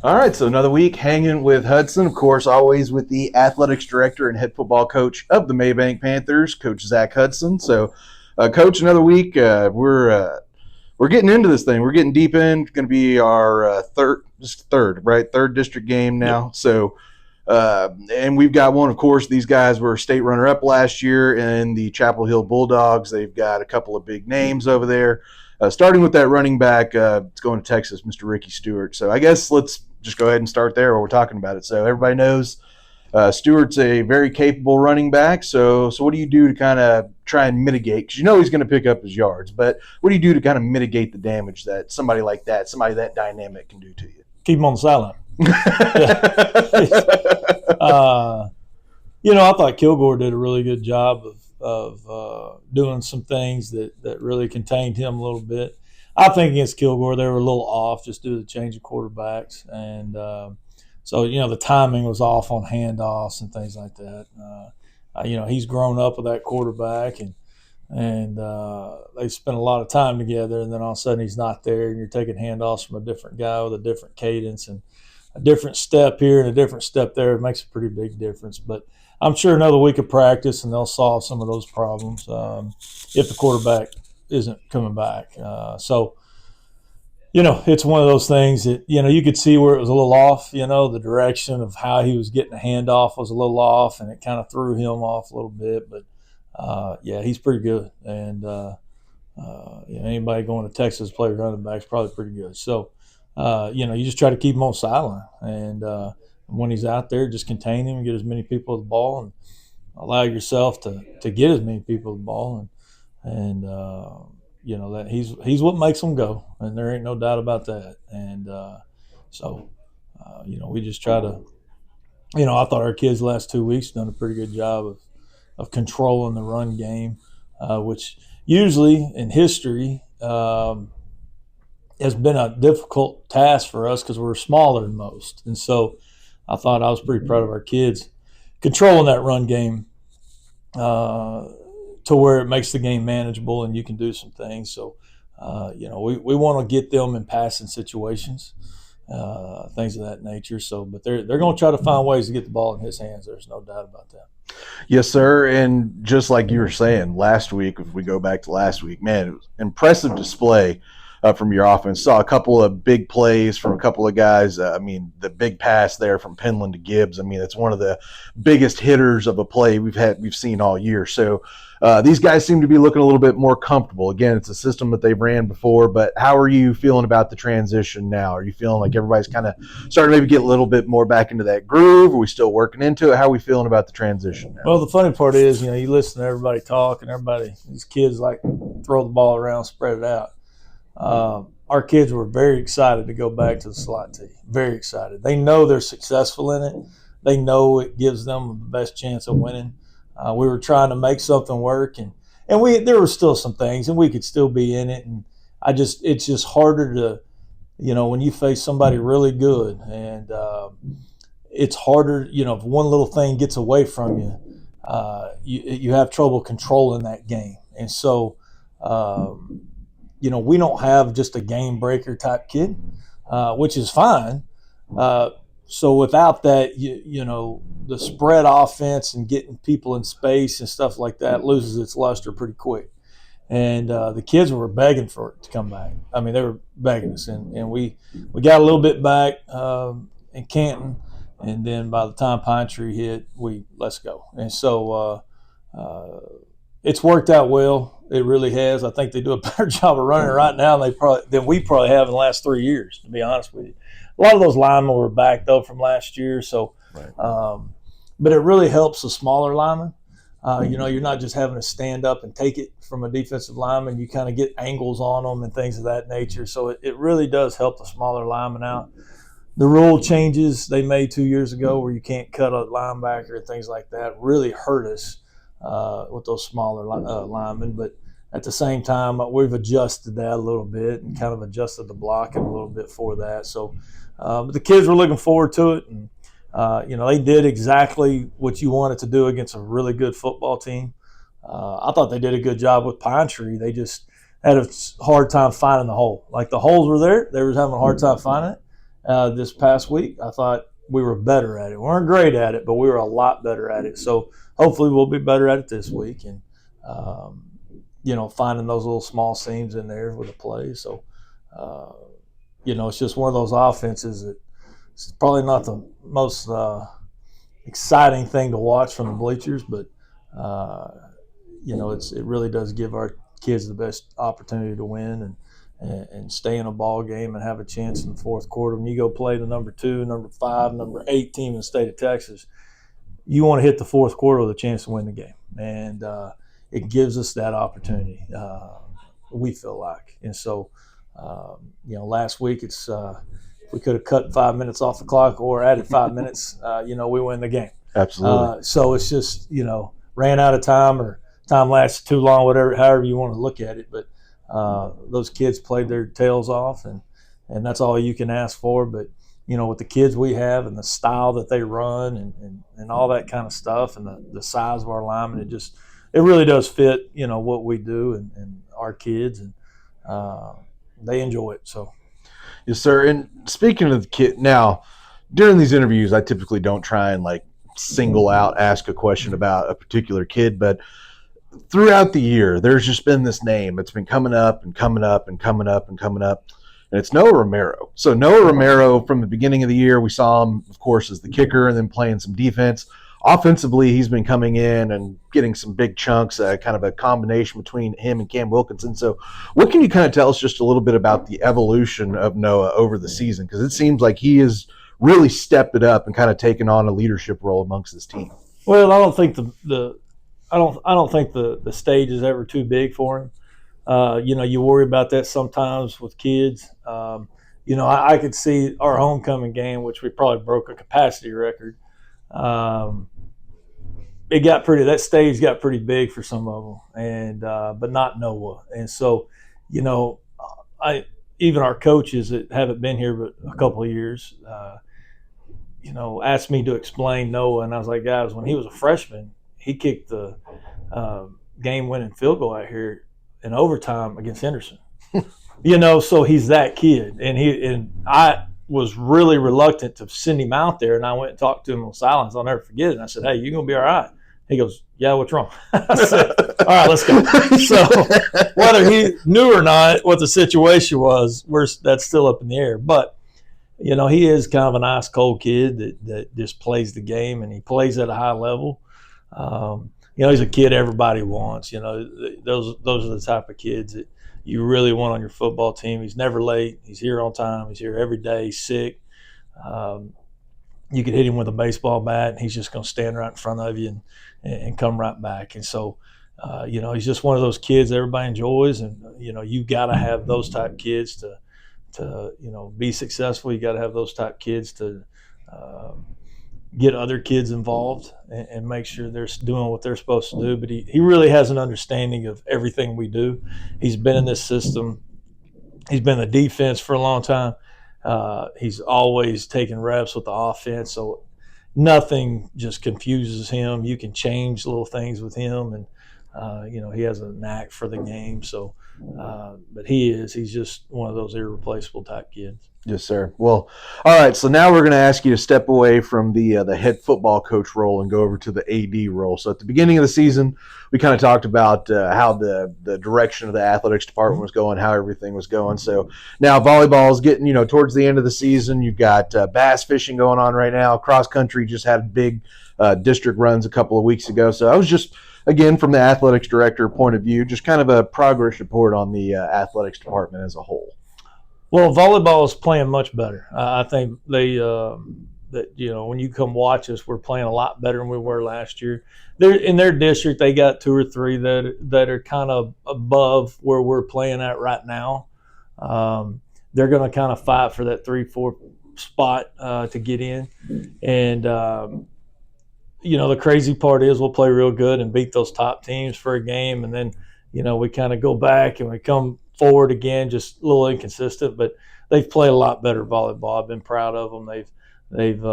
All right, so another week hanging with Hudson, of course, always with the athletics director and head football coach of the Mabank Panthers, Coach Zack Hudson. So, Coach, another week. We're getting into this thing. We're getting deep in. It's going to be our third district game now. Yep. So, and we've got one, of course. These guys were state runner-up last year in the Chapel Hill Bulldogs. They've got a couple of big names over there. Starting with that running back, it's going to Texas, Mr. Ricky Stewart. So I guess let's just go ahead and start there while we're talking about it. So everybody knows Stewart's a very capable running back. So what do you do to kind of try and mitigate? Because you know he's going to pick up his yards, but what do you do to kind of mitigate the damage that somebody like that, somebody that dynamic can do to you? Keep him on the sideline. I thought Kilgore did a really good job of doing some things that really contained him a little bit. I think against Kilgore, they were a little off just due to the change of quarterbacks. And so the timing was off on handoffs and things like that. He's grown up with that quarterback, and they spent a lot of time together, and then all of a sudden he's not there, and you're taking handoffs from a different guy with a different cadence and a different step here and a different step there. It makes a pretty big difference. But I'm sure another week of practice, and they'll solve some of those problems if the quarterback isn't coming back. It's one of those things that, you could see where it was a little off, the direction of how he was getting a handoff was a little off, and it kind of threw him off a little bit. But, he's pretty good. And, anybody going to Texas play running back is probably pretty good. So, you just try to keep him on the sideline. And when he's out there, just contain him and get as many people the ball and allow yourself to get as many people the ball. And that he's what makes them go, and there ain't no doubt about that. And we just try to, I thought our kids the last 2 weeks done a pretty good job of controlling the run game, which usually in history has been a difficult task for us because we're smaller than most. And so I thought I was pretty proud of our kids controlling that run game to where it makes the game manageable and you can do some things. So, we want to get them in passing situations, things of that nature. So, but they're going to try to find ways to get the ball in his hands. There's no doubt about that. Yes, sir. And just like you were saying last week, if we go back to last week, man, it was impressive display from your offense. Saw a couple of big plays from a couple of guys. The big pass there from Penland to Gibbs. It's one of the biggest hitters of a play we've seen all year. So these guys seem to be looking a little bit more comfortable. Again, it's a system that they've ran before, but how are you feeling about the transition now? Are you feeling like everybody's kind of starting to maybe get a little bit more back into that groove? Are we still working into it? How are we feeling about the transition now? Well, the funny part is, you listen to everybody talk, and these kids like throw the ball around, spread it out. Our kids were very excited to go back to the slot tee. Very excited. They know they're successful in it. They know it gives them the best chance of winning. We were trying to make something work, and there were still some things, and we could still be in it. And it's just harder to, when you face somebody really good, and it's harder. If one little thing gets away from you, you have trouble controlling that game. And so, we don't have just a game breaker type kid, which is fine. So without that, the spread offense and getting people in space and stuff like that loses its luster pretty quick. And the kids were begging for it to come back. They were begging us, and we got a little bit back in Canton, and then by the time Pine Tree hit, let's go. And so it's worked out well. It really has. I think they do a better job of running right now than we probably have in the last 3 years, to be honest with you. A lot of those linemen were back, though, from last year. So, right. But it really helps the smaller linemen. You're not just having to stand up and take it from a defensive lineman. You kind of get angles on them and things of that nature. So it really does help the smaller linemen out. The rule changes they made 2 years ago where you can't cut a linebacker and things like that really hurt us with those smaller linemen. But at the same time, we've adjusted that a little bit and kind of adjusted the blocking a little bit for that. So but the kids were looking forward to it. And, they did exactly what you wanted to do against a really good football team. I thought they did a good job with Pine Tree. They just had a hard time finding the hole. Like the holes were there. They were having a hard time finding it. This past week, I thought we were better at it. We weren't great at it, but we were a lot better at it. So hopefully we'll be better at it this week, and finding those little small seams in there with the play. So it's just one of those offenses that it's probably not the most exciting thing to watch from the bleachers, but it really does give our kids the best opportunity to win and stay in a ball game and have a chance in the fourth quarter. When you go play the number 2, number 5, number 8 team in the state of Texas, you want to hit the fourth quarter with a chance to win the game, and it gives us that opportunity. We feel like, and so last week it's we could have cut 5 minutes off the clock or added 5 minutes. We win the game. Absolutely. So it's just ran out of time or time lasted too long, however you want to look at it. But those kids played their tails off, and that's all you can ask for. But with the kids we have and the style that they run and all that kind of stuff, and the size of our linemen, it really does fit what we do and our kids, and they enjoy it. So. Yes, sir. And speaking of the kid, now during these interviews, I typically don't try and single out ask a question about a particular kid, but throughout the year, there's just been this name that's been coming up and coming up and coming up and coming up, and it's Noah Romero. So Noah Romero, from the beginning of the year, we saw him, of course, as the kicker and then playing some defense. Offensively, he's been coming in and getting some big chunks, kind of a combination between him and Cam Wilkinson. So what can you kind of tell us just a little bit about the evolution of Noah over the season? Because it seems like he has really stepped it up and kind of taken on a leadership role amongst his team. Well, I don't think I don't think the stage is ever too big for him. You worry about that sometimes with kids. I could see our homecoming game, which we probably broke a capacity record. That stage got pretty big for some of them, and but not Noah. And so, even our coaches that haven't been here but a couple of years, asked me to explain Noah, and I was like, guys, when he was a freshman, he kicked the game-winning field goal out here in overtime against Henderson. So he's that kid, and I was really reluctant to send him out there, and I went and talked to him on silence. I'll never forget it. And I said, "Hey, you're gonna be all right." He goes, "Yeah, what's wrong?" I said, "All right, let's go." So whether he knew or not what the situation was, that's still up in the air. But he is kind of an ice cold kid that just plays the game, and he plays at a high level. He's a kid everybody wants. Those are the type of kids that you really want on your football team. He's never late. He's here on time. He's here every day. He's sick. You could hit him with a baseball bat, and he's just going to stand right in front of you and come right back. And so, he's just one of those kids everybody enjoys. And you got to have those type kids to be successful. You got to have those type kids to get other kids involved and make sure they're doing what they're supposed to do. But he really has an understanding of everything we do. He's been in this system. He's been in the defense for a long time. He's always taking reps with the offense, so nothing just confuses him. You can change little things with him, and he has a knack for the game. So, but he's just one of those irreplaceable type kids. Yes, sir. Well, all right. So now we're going to ask you to step away from the head football coach role and go over to the AD role. So at the beginning of the season, we kind of talked about how the direction of the athletics department was going, how everything was going. So now volleyball is getting towards the end of the season. You've got bass fishing going on right now. Cross country just had big district runs a couple of weeks ago. So I was just, again, from the athletics director point of view, just kind of a progress report on the athletics department as a whole. Well, volleyball is playing much better. I think when you come watch us, we're playing a lot better than we were last year. They're in their district. They got 2 or 3 that are kind of above where we're playing at right now. They're going to kind of fight for that 3-4 spot to get in. And the crazy part is we'll play real good and beat those top teams for a game, and then we kind of go back and we come forward again, just a little inconsistent, but they've played a lot better volleyball. I've been proud of them. They've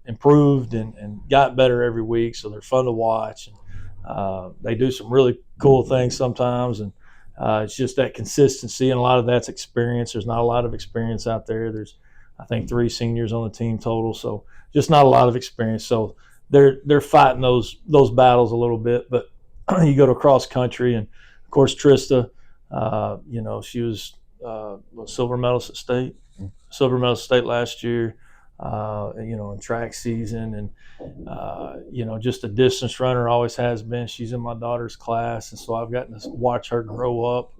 improved and got better every week, so they're fun to watch. And they do some really cool things sometimes, and it's just that consistency, and a lot of that's experience. There's not a lot of experience out there. There's I think 3 seniors on the team total. So just not a lot of experience. So they're fighting those battles a little bit. But you go to cross country, and of course Trista, she was silver medalist at state, last year. In track season, and just a distance runner, always has been. She's in my daughter's class, and so I've gotten to watch her grow up.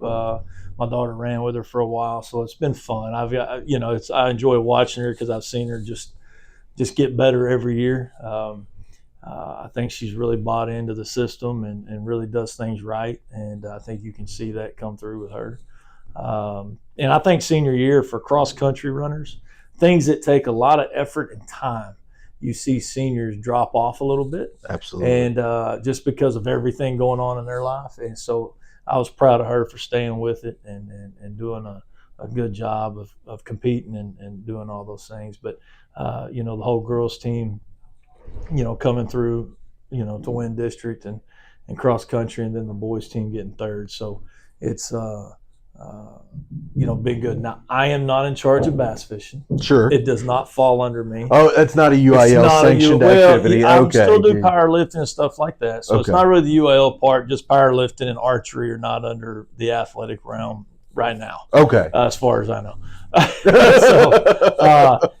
My daughter ran with her for a while, so it's been fun. I enjoy watching her because I've seen her just get better every year. I think she's really bought into the system and really does things right, and I think you can see that come through with her. And I think senior year for cross country runners, things that take a lot of effort and time, you see seniors drop off a little bit. Absolutely. And just because of everything going on in their life. And so I was proud of her for staying with it and doing a good job of competing and doing all those things. But, the whole girls team, coming through, to win district and cross country, and then the boys team getting third. So it's, been good. Now, I am not in charge of bass fishing. Sure. It does not fall under me. Oh, that's not a UIL sanctioned activity. I Okay. still do powerlifting and stuff like that. So It's not really the UIL part. Just powerlifting and archery are not under the athletic realm right now. Okay. As far as I know. So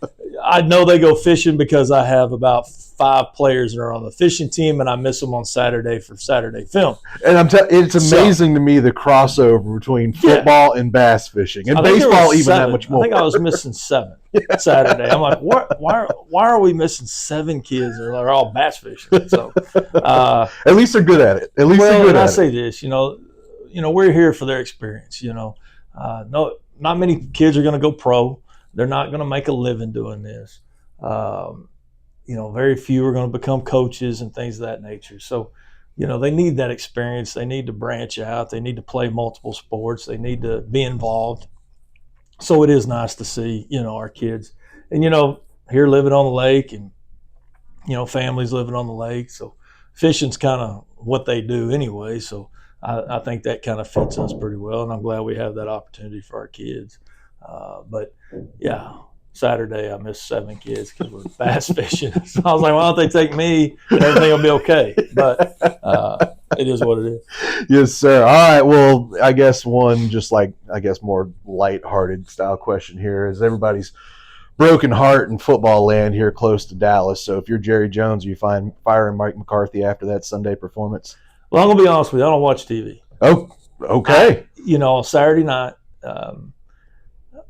I know they go fishing because I have about 5 players that are on the fishing team, and I miss them on Saturday for Saturday film. And it's amazing to me the crossover between football and bass fishing, and baseball even 7. that much more. I think I was missing 7 Saturday. I'm like, why are we missing 7 kids that are all bass fishing? So at least they're good at it. At least they're good at it. I say this, we're here for their experience. No, not many kids are going to go pro. They're not going to make a living doing this. Very few are going to become coaches and things of that nature. So, they need that experience. They need to branch out. They need to play multiple sports. They need to be involved. So it is nice to see, our kids. And, here living on the lake and, families living on the lake. So fishing's kind of what they do anyway. So I think that kind of fits us pretty well. And I'm glad we have that opportunity for our kids. But, yeah. Saturday, I missed 7 kids because we're bass fishing. So I was like, why don't they take me and everything will be okay? But it is what it is. Yes, sir. All right. Well, I guess one more lighthearted style question here is everybody's broken heart in football land here close to Dallas. So if you're Jerry Jones, are you firing Mike McCarthy after that Sunday performance? Well, I'm going to be honest with you. I don't watch TV. Oh, okay. Saturday night,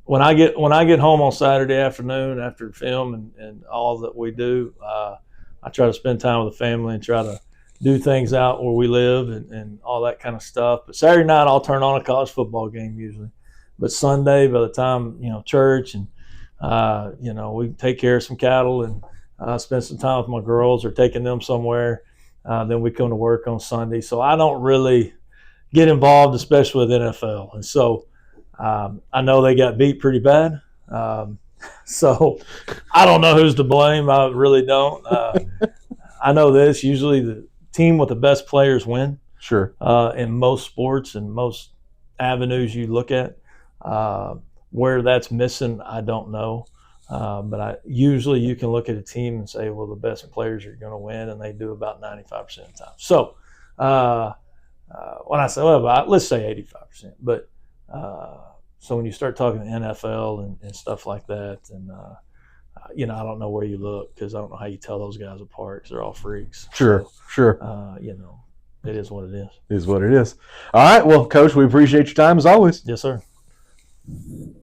when I get home on Saturday afternoon after film and all that we do, I try to spend time with the family and try to do things out where we live and all that kind of stuff. But Saturday night I'll turn on a college football game usually. But Sunday, by the time church and we take care of some cattle and spend some time with my girls or taking them somewhere, then we come to work on Sunday. So I don't really get involved, especially with NFL. And so I know they got beat pretty bad. So I don't know who's to blame. I really don't. I know this. Usually the team with the best players win. Sure. In most sports and most avenues you look at. Where that's missing, I don't know. But usually you can look at a team and say, well, the best players are going to win, and they do about 95% of the time. So when I say, let's say 85%. But so when you start talking NFL and stuff like that, and I don't know where you look because I don't know how you tell those guys apart because they're all freaks. Sure. It is what it is. It is what it is. All right. Well, Coach, we appreciate your time as always. Yes, sir.